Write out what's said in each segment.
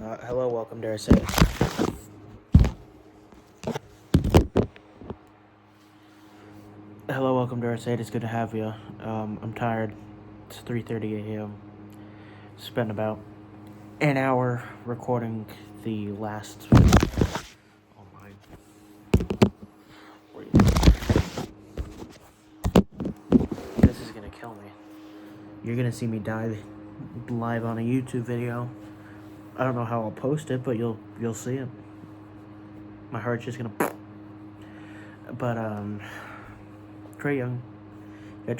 Hello, welcome to our set. Hello, welcome to our set. It's good to have you. I'm tired. It's 3:30 a.m. Spent about an hour recording the last. Oh my! This is gonna kill me. You're gonna see me die live on a YouTube video. I don't know how I'll post it, but you'll see it. My heart's just gonna. But Trae Young got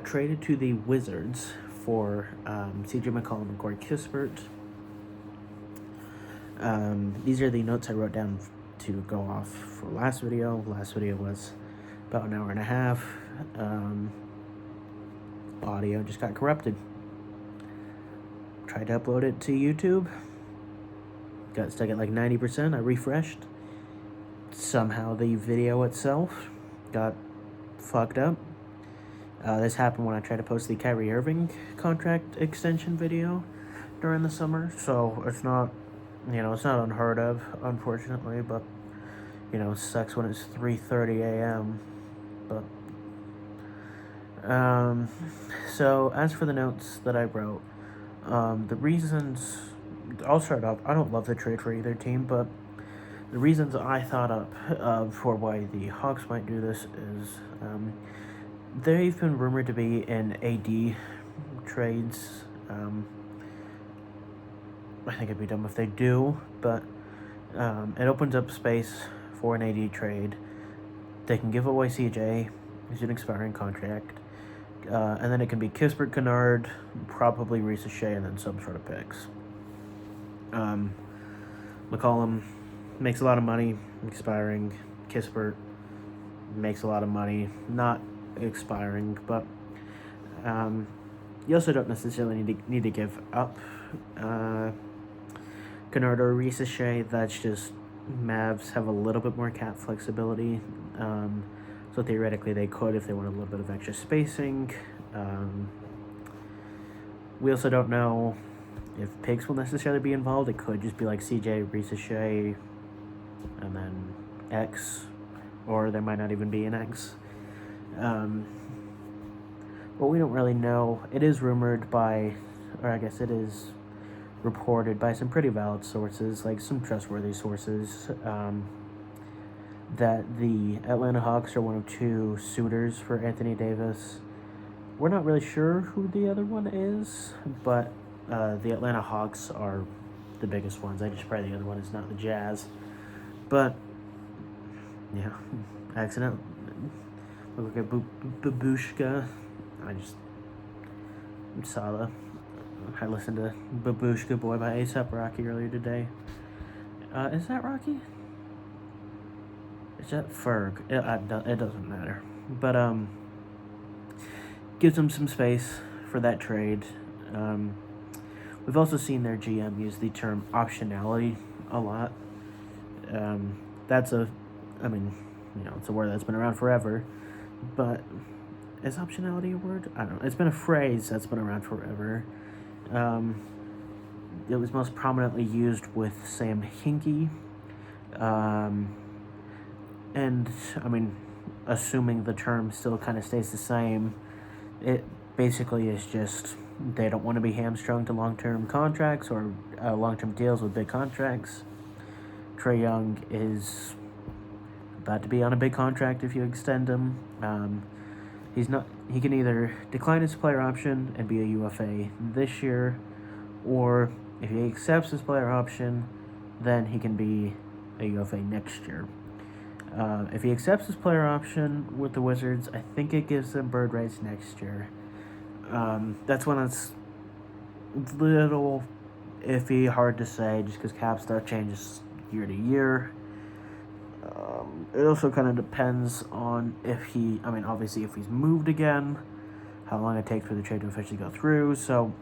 traded to the Wizards for CJ McCollum and Corey Kispert. These are the notes I wrote down to go off for last video. Last video was about an hour and a half. Audio just got corrupted. Tried to upload it to YouTube. Got stuck at like 90%. I refreshed. Somehow the video itself got fucked up. This happened when I tried to post the Kyrie Irving contract extension video during the summer. So it's not, it's not unheard of, unfortunately, but, it sucks when it's 3:30 a.m. But, so as for the notes that I wrote, the reasons, I'll start off, I don't love the trade for either team, but the reasons I thought up for why the Hawks might do this is they've been rumored to be in AD trades. I think it'd be dumb if they do, but it opens up space for an AD trade. They can give away CJ, who's an expiring contract, and then it can be Kispert, Kennard, probably Ricochet, and then some sort of picks. McCollum makes a lot of money, expiring. Kispert makes a lot of money, not expiring, but you also don't necessarily need to give up Kennard or Ricochet. That's just Mavs have a little bit more cap flexibility, so theoretically they could if they want a little bit of extra spacing. We also don't know if picks will necessarily be involved. It could just be like CJ, Ricochet, and then X, or there might not even be an X. But we don't really know. It is rumored by, or I guess it is reported by some pretty valid sources, like some trustworthy sources, that the Atlanta Hawks are one of two suitors for Anthony Davis. We're not really sure who the other one is, but the Atlanta Hawks are the biggest ones. I just pray the other one is not the Jazz. But, yeah, accident. Look at Babushka. I listened to Babushka Boy by A$AP Rocky earlier today. Is that Rocky? Is that Ferg? It doesn't matter. But, gives them some space for that trade. We've also seen their GM use the term optionality a lot. It's a word that's been around forever, but is optionality a word? I don't know. It's been a phrase that's been around forever. It was most prominently used with Sam Hinkie. And, assuming the term still kind of stays the same, it basically is just they don't want to be hamstrung to long-term contracts or long-term deals with big contracts. Trae Young is about to be on a big contract if you extend him. He can either decline his player option and be a UFA this year, or if he accepts his player option, then he can be a UFA next year. If he accepts his player option with the Wizards, I think it gives them bird rights next year. That's when it's a little iffy, hard to say, just because cap stuff changes year to year. It also kind of depends on if obviously if he's moved again, how long it takes for the trade to officially go through. So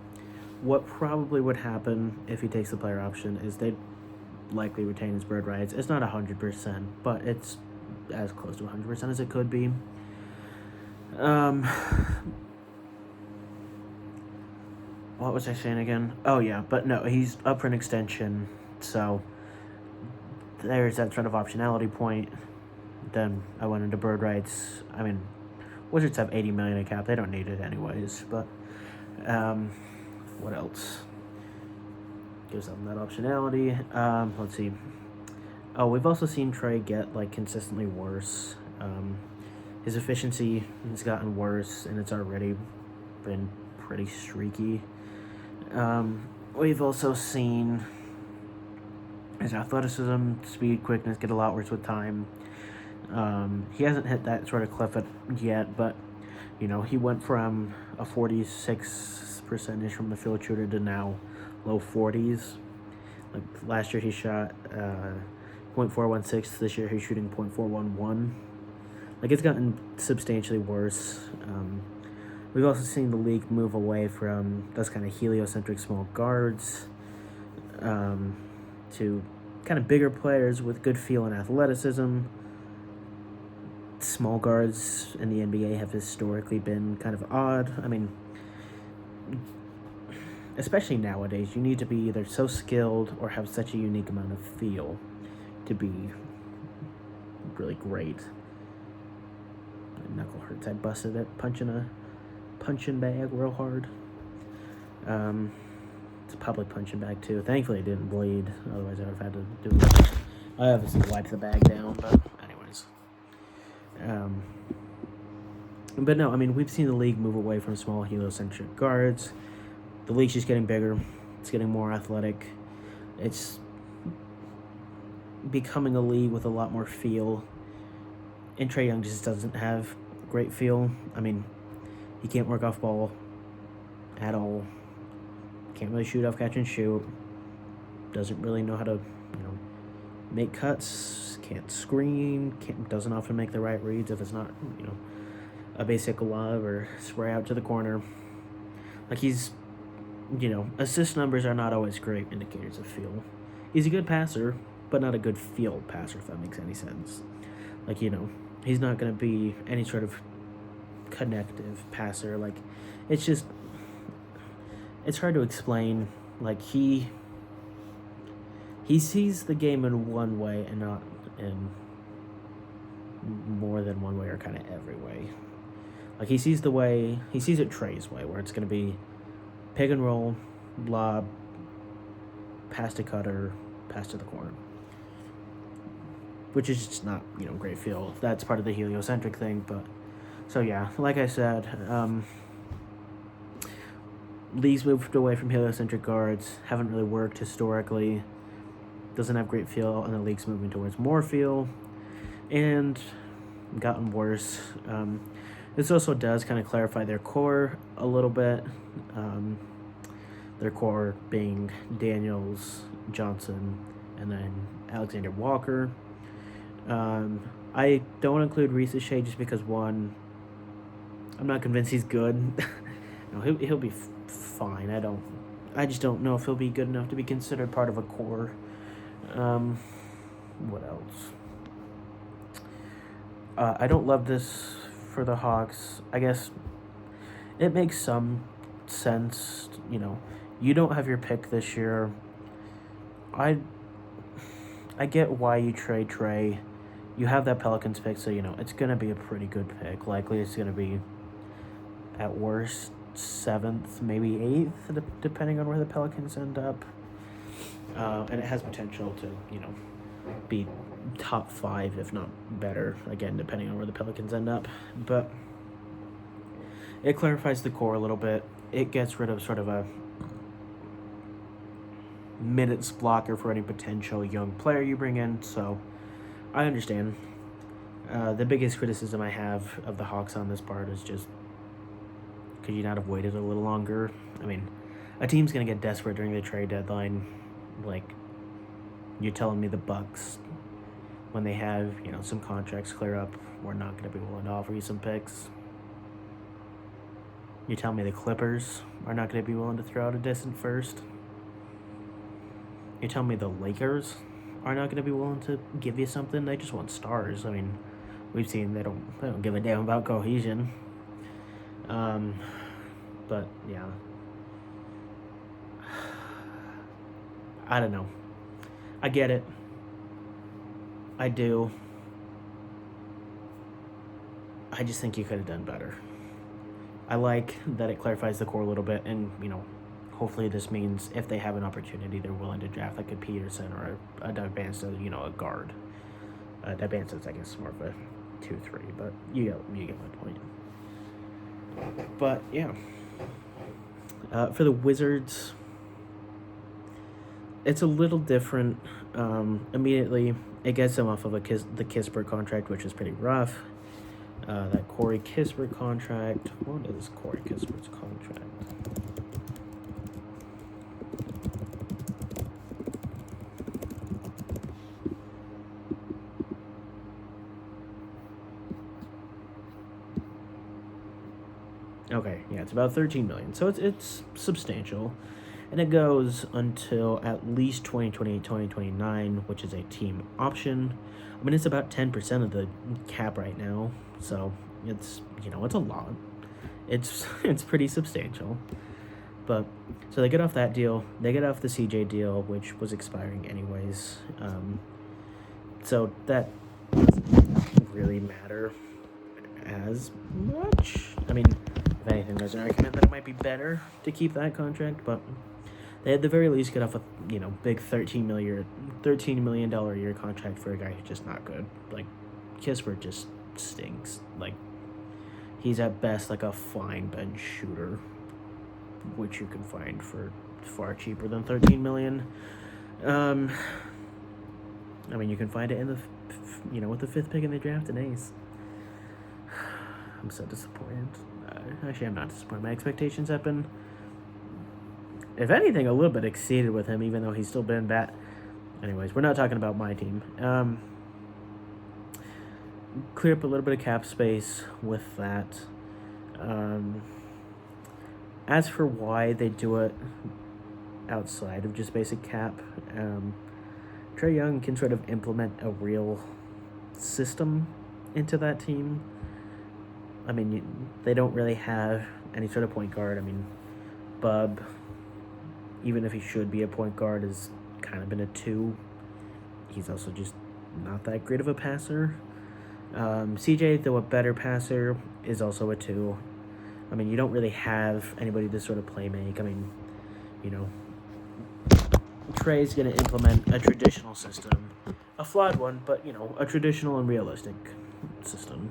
what probably would happen if he takes the player option is they'd likely retain his bird rights. It's not 100%, but it's as close to 100% as it could be. what was I saying again? Oh, yeah, but no, he's up for an extension, so there's that sort of optionality point. Then I went into bird rights. I mean, Wizards have $80 million in cap. They don't need it anyways, but what else? Gives them that optionality. Let's see. Oh, we've also seen Trae get, like, consistently worse. His efficiency has gotten worse, and it's already been pretty streaky. We've also seen his athleticism, speed, quickness get a lot worse with time. He hasn't hit that sort of cliff yet, but, you know, he went from a 46% from the field shooter to now low 40s. Like, last year he shot .416. This year he's shooting .411. Like, it's gotten substantially worse. We've also seen the league move away from those kind of heliocentric small guards to kind of bigger players with good feel and athleticism. Small guards in the NBA have historically been kind of odd. I mean, especially nowadays, you need to be either so skilled or have such a unique amount of feel to be really great. My knuckle hurts. I busted it punching a punching bag real hard. It's a public punching bag too. Thankfully it didn't bleed, otherwise I would have had to do it. I obviously wiped the bag down, but anyways. But no, I mean, we've seen the league move away from small heliocentric guards. The league's just getting bigger. It's getting more athletic. It's becoming a league with a lot more feel. And Trae Young just doesn't have great feel. I mean, he can't work off ball at all. Can't really shoot off catch and shoot. Doesn't really know how to, make cuts. Can't screen. Doesn't often make the right reads if it's not, a basic lob or spray out to the corner. Like, he's, assist numbers are not always great indicators of feel. He's a good passer, but not a good field passer, if that makes any sense. Like, he's not going to be any sort of connective passer. Like, it's just, it's hard to explain. Like, he sees the game in one way and not in more than one way or kind of every way. Like, he sees it Trae's way, where it's going to be pick and roll, lob, pass to cutter, pass to the corner. Which is just not, great feel. That's part of the heliocentric thing, but... So, yeah, like I said, leagues moved away from heliocentric guards, haven't really worked historically, doesn't have great feel, and the league's moving towards more feel, and gotten worse. This also does kind of clarify their core a little bit. Their core being Daniels, Johnson, and then Alexander Walker. I don't include Reese Shea just because, one, I'm not convinced he's good. No, he'll be fine. I just don't know if he'll be good enough to be considered part of a core. What else? I don't love this for the Hawks. I guess it makes some sense. You don't have your pick this year. I get why you trade Trae. You have that Pelicans pick, so it's gonna be a pretty good pick. Likely, it's gonna be at worst 7th, maybe 8th, depending on where the Pelicans end up. And it has potential to, be top 5, if not better, again, depending on where the Pelicans end up. But it clarifies the core a little bit. It gets rid of sort of a minutes blocker for any potential young player you bring in, so I understand. The biggest criticism I have of the Hawks on this part is just, could you not have waited a little longer? I mean, a team's going to get desperate during the trade deadline. Like, you're telling me the Bucks, when they have, some contracts clear up, we're not going to be willing to offer you some picks. You're telling me the Clippers are not going to be willing to throw out a distant first. You're telling me the Lakers are not going to be willing to give you something. They just want stars. I mean, we've seen they don't give a damn about cohesion. But yeah, I don't know. I get it. I do. I just think you could have done better. I like that it clarifies the core a little bit, and hopefully this means if they have an opportunity, they're willing to draft like a Peterson or a Doug Banstead, a guard. Doug Banstead's, I guess, more of a 2-3, but you get my point. But yeah, for the Wizards, it's a little different. Immediately, it gets them off of the Kispert contract, which is pretty rough. That Corey Kispert contract. What is Corey Kispert's contract? Okay, yeah, it's about $13 million, so it's substantial, and it goes until at least 2028, 2029, which is a team option. I mean, it's about 10% of the cap right now, so it's it's a lot. It's pretty substantial. But so they get off that deal. They get off the CJ deal, which was expiring anyways. So that doesn't really matter as much. I mean, if anything, there's an argument that it might be better to keep that contract, but they at the very least get off a big $13 million a year contract for a guy who's just not good. Like, Kispert just stinks. Like, he's at best like a fine bench shooter, which you can find for far cheaper than $13 million. I mean, you can find it in the with the 5th pick in the draft, an ace. I'm so disappointed. Actually, I'm not disappointed. My expectations have been, if anything, a little bit exceeded with him, even though he's still been bad. Anyways, we're not talking about my team. Clear up a little bit of cap space with that. As for why they do it outside of just basic cap, Trae Young can sort of implement a real system into that team. I mean, they don't really have any sort of point guard. I mean, Bub, even if he should be a point guard, has kind of been a 2. He's also just not that great of a passer. CJ, though a better passer, is also a 2. I mean, you don't really have anybody to sort of play make. I mean, Trae's going to implement a traditional system. A flawed one, but, a traditional and realistic system.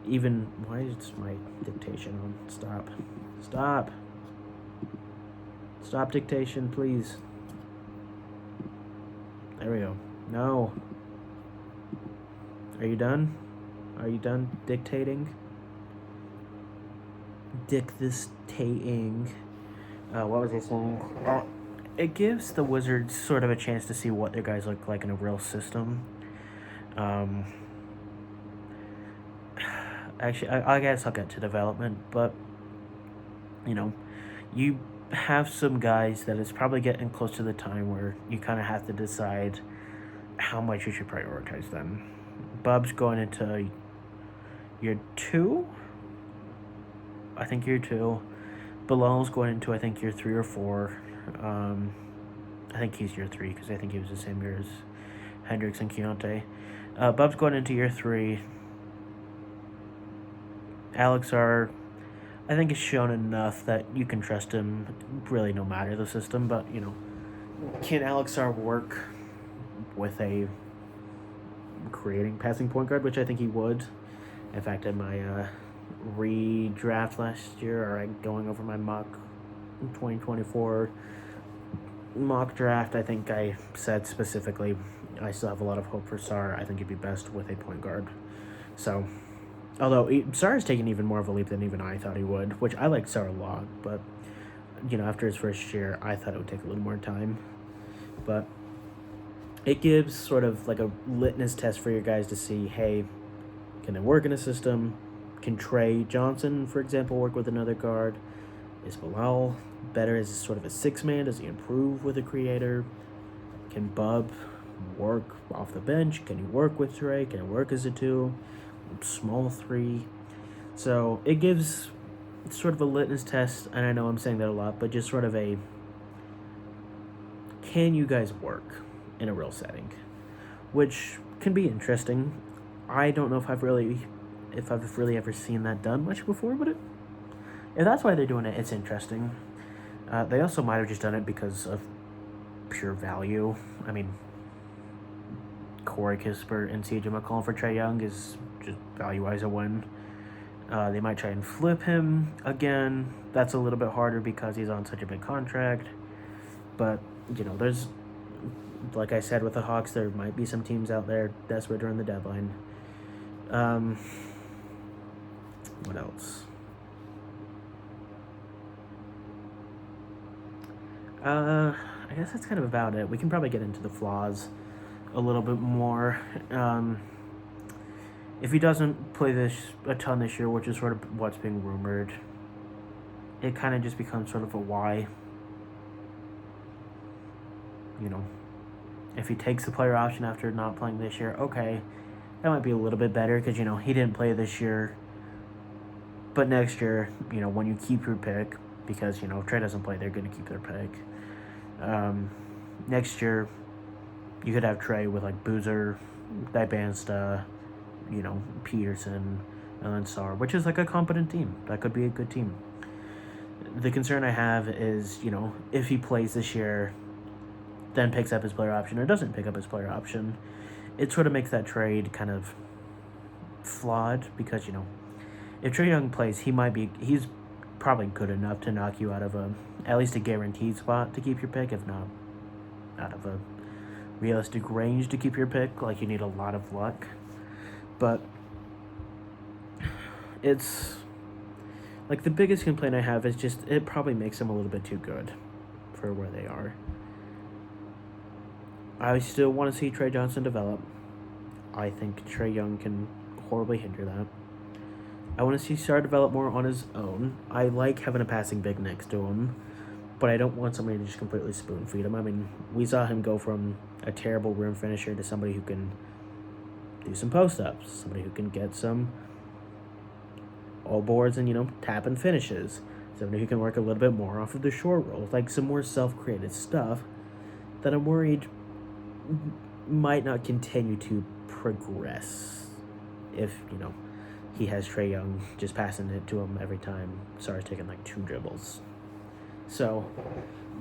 Even, why is my dictation on? Stop dictation, please. There we go. No. Are you done? Are you done dictating? Dictating. What was I saying? It gives the Wizards sort of a chance to see what their guys look like in a real system. Actually, I guess I'll get to development, but, you have some guys that it's probably getting close to the time where you kind of have to decide how much you should prioritize them. Bub's going into year 2. I think year 2. Bilal's going into, I think, year 3 or 4. I think he's year 3 because I think he was the same year as Hendricks and Keontae. Bub's going into year 3. Alexar, I think, has shown enough that you can trust him really no matter the system, but, can Alexar work with a creating passing point guard, which I think he would. In fact, in my redraft last year, or going over my mock 2024 mock draft, I think I said specifically I still have a lot of hope for Sarr. I think he'd be best with a point guard. So, although Sarr has taken even more of a leap than even I thought he would, which I like Sarr a lot, but, after his first year, I thought it would take a little more time. But it gives sort of like a litmus test for your guys to see, hey, can they work in a system? Can Trae Johnson, for example, work with another guard? Is Bilal better as sort of a 6-man? Does he improve with a creator? Can Bub work off the bench? Can he work with Trae? Can he work as a 2? Small 3. So it gives sort of a litmus test, and I know I'm saying that a lot, but just sort of a can you guys work in a real setting? Which can be interesting. I don't know if I've really ever seen that done much before, but if that's why they're doing it, it's interesting. They also might have just done it because of pure value. I mean, Corey Kispert and CJ McCollum for Trae Young is just value-wise a win. They might try and flip him again. That's a little bit harder because he's on such a big contract. But, there's, like I said with the Hawks, there might be some teams out there desperate during the deadline. What else? I guess that's kind of about it. We can probably get into the flaws a little bit more. If he doesn't play a ton this year, which is sort of what's being rumored, it kind of just becomes sort of a why. If he takes the player option after not playing this year, okay, that might be a little bit better because, he didn't play this year. But next year, when you keep your pick, because, if Trae doesn't play, they're going to keep their pick. Next year, you could have Trae with, Boozer, Dibansta, Peterson, and then Sarr, which is, a competent team. That could be a good team. The concern I have is, if he plays this year, then picks up his player option, or doesn't pick up his player option, it sort of makes that trade kind of flawed because, if Trae Young plays, he's probably good enough to knock you out of at least a guaranteed spot to keep your pick, if not out of a realistic range to keep your pick. You need a lot of luck. But it's, the biggest complaint I have is just it probably makes them a little bit too good for where they are. I still want to see Trae Johnson develop. I think Trae Young can horribly hinder that. I want to see Sarr develop more on his own. I like having a passing big next to him, but I don't want somebody to just completely spoon feed him. I mean, we saw him go from a terrible rim finisher to somebody who can do some post-ups, somebody who can get some all boards and, tap and finishes, somebody who can work a little bit more off of the short roll, some more self-created stuff that I'm worried might not continue to progress if, he has Trae Young just passing it to him every time Sarr's taking 2 dribbles. So,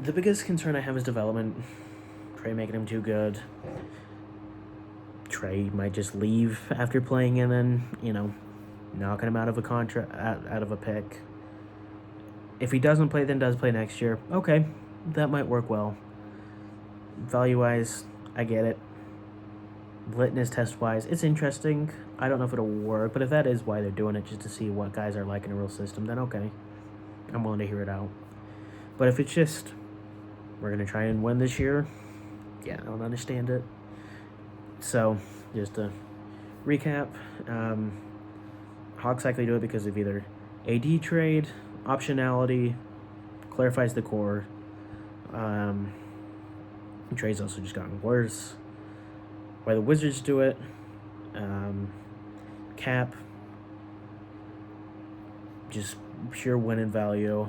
the biggest concern I have is development. Trae making him too good. Trae might just leave after playing and then, knocking him out of a contract, out of a pick. If he doesn't play, then does play next year. Okay, that might work well. Value-wise, I get it. Litmus test-wise, it's interesting. I don't know if it'll work, but if that is why they're doing it, just to see what guys are like in a real system, then okay. I'm willing to hear it out. But if it's just, we're going to try and win this year, yeah, I don't understand it. So, just to recap, Hawks likely do it because of either AD trade, optionality, clarifies the core. Trade's also just gotten worse. Why the Wizards do it, cap, just pure win and value,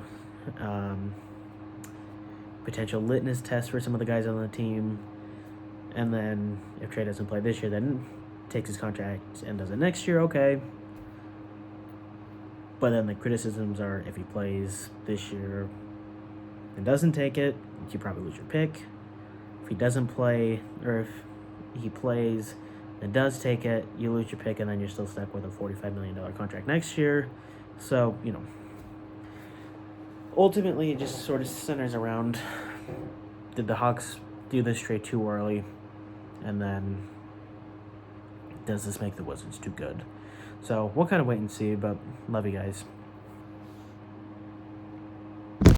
potential litmus test for some of the guys on the team, and then if Trae doesn't play this year, then takes his contract and does it next year, okay. But then the criticisms are if he plays this year and doesn't take it, you probably lose your pick. If he doesn't play, or if he plays and does take it, you lose your pick, and then you're still stuck with a $45 million contract next year. So, ultimately it just sort of centers around, did the Hawks do this trade too early? And then, does this make the Wizards too good? So, we'll kind of wait and see, but love you guys.